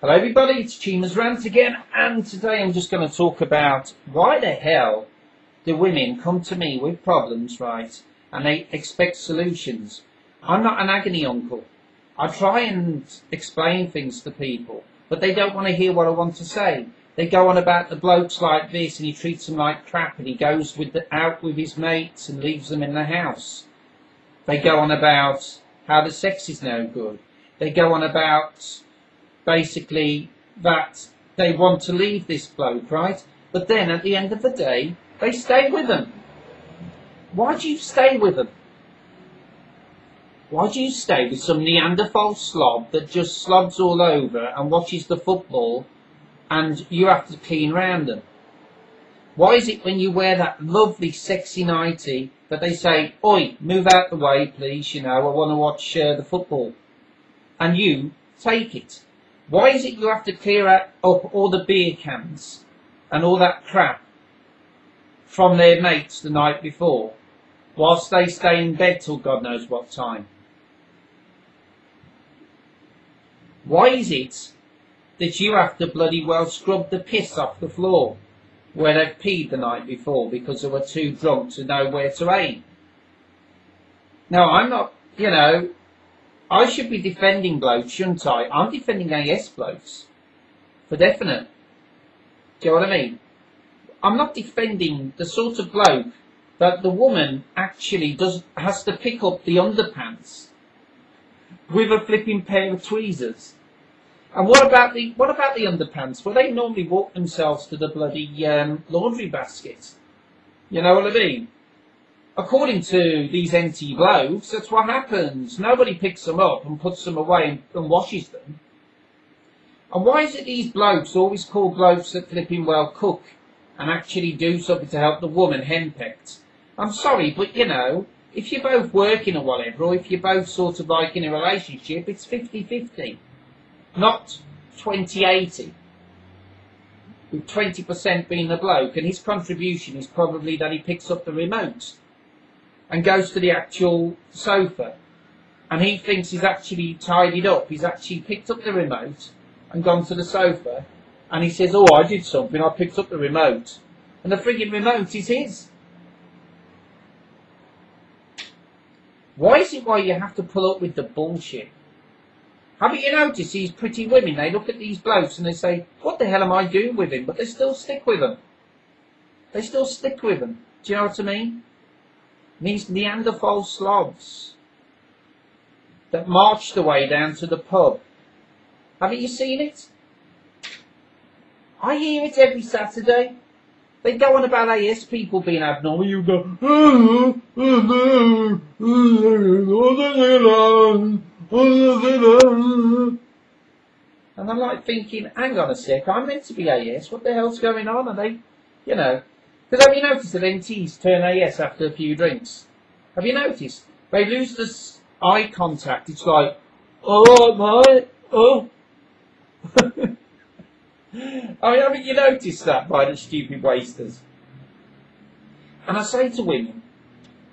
Hello everybody, it's Chima's Rant again, and today I'm just going to talk about why the hell do women come to me with problems, right, and they expect solutions. I'm not an agony uncle. I try and explain things to people, but they don't want to hear what I want to say. They go on about the blokes like this, and he treats them like crap, and he goes out with his mates and leaves them in the house. They go on about how the sex is no good. They go on about basically that they want to leave this bloke, right? But then at the end of the day, they stay with them. Why do you stay with them? Why do you stay with some Neanderthal slob that just slobs all over and watches the football and you have to clean round them? Why is it when you wear that lovely sexy nightie that they say, "Oi, move out the way please, I want to watch the football," and you take it? Why is it you have to clear up all the beer cans and all that crap from their mates the night before, whilst they stay in bed till God knows what time? Why is it that you have to bloody well scrub the piss off the floor where they've peed the night before because they were too drunk to know where to aim? Now, I'm not, I should be defending blokes, shouldn't I? I'm defending AS blokes, for definite. Do you know what I mean? I'm not defending the sort of bloke that the woman actually has to pick up the underpants with a flipping pair of tweezers. And what about the underpants? Well, they normally walk themselves to the bloody laundry basket. You know what I mean? According to these NT blokes, that's what happens. Nobody picks them up and puts them away and washes them. And why is it these blokes always call blokes that flipping well cook and actually do something to help the woman henpecked? I'm sorry, but if you're both working or whatever, or if you're both sort of like in a relationship, it's 50-50, not 20-80. With 20% being the bloke, and his contribution is probably that he picks up the remote and goes to the actual sofa, and he thinks he's actually tidied up. He's actually picked up the remote and gone to the sofa, and he says, "Oh, I did something, I picked up the remote," and the frigging remote is his. Why is it why you have to pull up with the bullshit? Haven't you noticed these pretty women, they look at these blokes and they say, "What the hell am I doing with him?" But they still stick with them. They still stick with them. Do you know what I mean? These Neanderthal slobs that marched away down to the pub. Haven't you seen it? I hear it every Saturday. They go on about AS people being abnormal. You go, and I'm like thinking, hang on a sec, I'm meant to be AS. What the hell's going on? Are they, because have you noticed that NTs turn AS after a few drinks? Have you noticed? They lose this eye contact. It's like, "Oh, mate, oh." I mean, haven't you noticed that by the stupid wasters? And I say to women,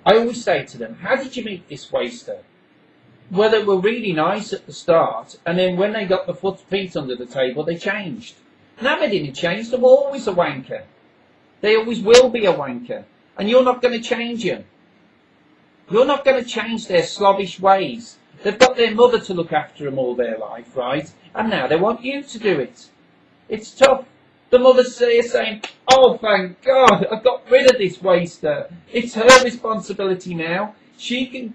I always say to them, "How did you meet this waster?" Well, they were really nice at the start, and then when they got the feet under the table, they changed. No, they didn't change. They were always a wanker. They always will be a wanker. And you're not going to change them. You're not going to change their slobbish ways. They've got their mother to look after them all their life, right? And now they want you to do it. It's tough. The mother's saying, "Oh, thank God, I've got rid of this waster. It's her responsibility now. She can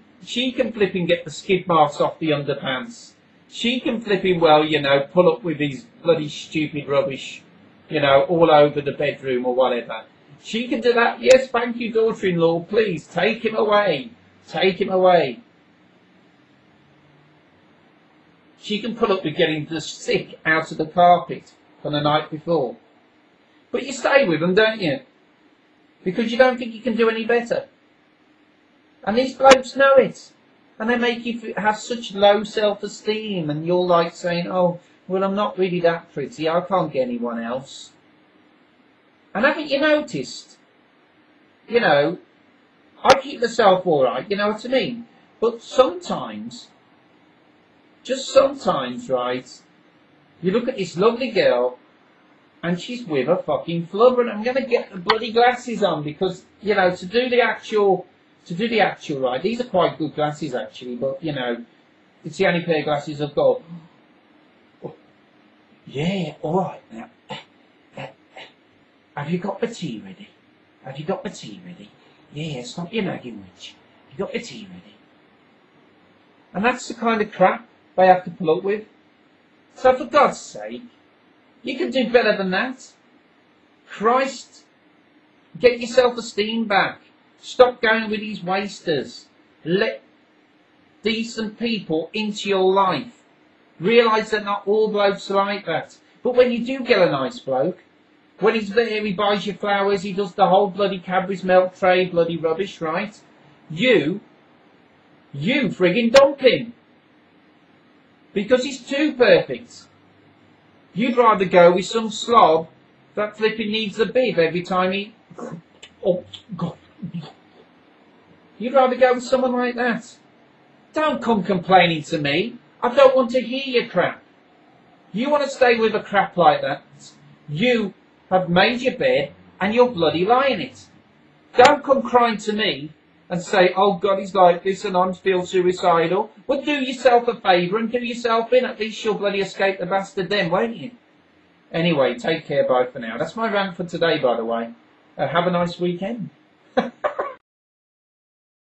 flipping get the skid marks off the underpants. She can flipping pull up with these bloody stupid rubbish, all over the bedroom or whatever. She can do that. Yes, thank you, daughter-in-law. Please, take him away. Take him away." She can pull up with getting the sick out of the carpet from the night before. But you stay with them, don't you? Because you don't think you can do any better. And these blokes know it. And they make you have such low self-esteem, and you're like saying, "Oh, well, I'm not really that pretty. I can't get anyone else." And haven't you noticed? I keep myself all right, you know what I mean? But sometimes, just sometimes, right, You look at this lovely girl, and she's with a fucking flubber, and I'm going to get the bloody glasses on because, you know, to do the actual right, these are quite good glasses actually, but, you know, it's the only pair of glasses I've got. Oh, yeah, alright now. Have you got the tea ready? Have you got the tea ready? Yeah, stop your nagging, witch. You got the tea ready? And that's the kind of crap they have to pull up with. So for God's sake, you can do better than that. Christ, get your self-esteem back. Stop going with these wasters. Let decent people into your life. Realise that not all blokes are like that. But when you do get a nice bloke, when he's there, he buys you flowers, he does the whole bloody Cadbury's milk tray, bloody rubbish, right? You friggin' dump him. Because he's too perfect. You'd rather go with some slob that flipping needs a bib every time he... Oh, God. You'd rather go with someone like that. Don't come complaining to me. I don't want to hear your crap. You want to stay with a crap like that? You have made your bed and you're bloody lying it. Don't come crying to me and say, oh God, he's like this and I'm still suicidal. Well, do yourself a favour and do yourself in. At least you'll bloody escape the bastard then, won't you? Anyway, take care, bye for now. That's my rant for today, by the way. Have a nice weekend.